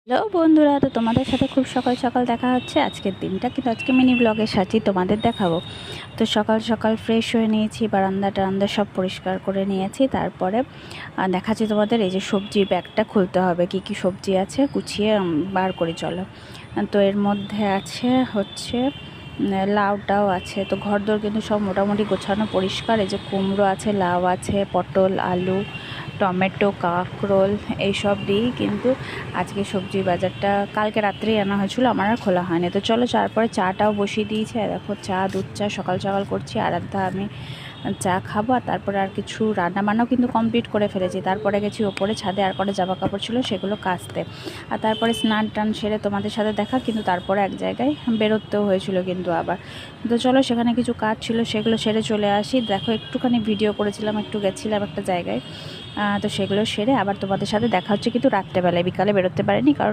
Hello বন্ধুরা, তো তোমাদের সাথে খুব সকাল সকাল দেখা হচ্ছে। আজকের দিনটা কিন্তু আজকে মিনি ব্লগের সাথেই তোমাদের দেখাবো। তো সকাল সকাল ফ্রেশ হয়ে নিয়েছি, বারান্দা টারান্দা সব পরিষ্কার করে নিয়েছি। তারপরে দেখাচ্ছি তোমাদের, এই যে সবজির ব্যাগটা খুলতে হবে, কি কি সবজি আছে গুছিয়ে বার করে চলো। তো এর মধ্যে আছে হচ্ছে লাউটাও আছে। তো ঘরদোর কিন্তু সব মোটামুটি গোছানো পরিষ্কার। এই যে কুমড়ো আছে, লাউ আছে, পটল, আলু, টমেটো, কাঁকরোল এইসব দিয়েই কিন্তু আজকে সবজির বাজারটা কালকে রাত্রেই আনা হয়েছিল, আমার আর খোলা হয়নি। তো চলো, তারপরে চাটাও বসিয়ে দিয়েছে। দেখো চা, দুধ চা সকাল সকাল করছি। আরাধ্যা আমি চা খাবো। আর তারপরে আর কিছু রান্নাবান্নাও কিন্তু কমপ্লিট করে ফেলেছি। তারপরে গেছি ওপরে ছাদে, আর কটা জামা কাপড় ছিল সেগুলো কাচতে। আর তারপরে স্নান টান সেরে তোমাদের সাথে দেখা, কিন্তু তারপরে এক জায়গায় বেরোতেও হয়েছিল কিন্তু আবার। তো চলো, সেখানে কিছু কাজ ছিল সেগুলো সেরে চলে আসি। দেখো একটুখানি ভিডিও করেছিলাম, একটু গেছিলাম একটা জায়গায়। তো সেগুলো সেরে আবার তোমাদের সাথে দেখা হচ্ছে কিন্তু রাত্রেবেলায়, বিকালে বেরোতে পারিনি কারণ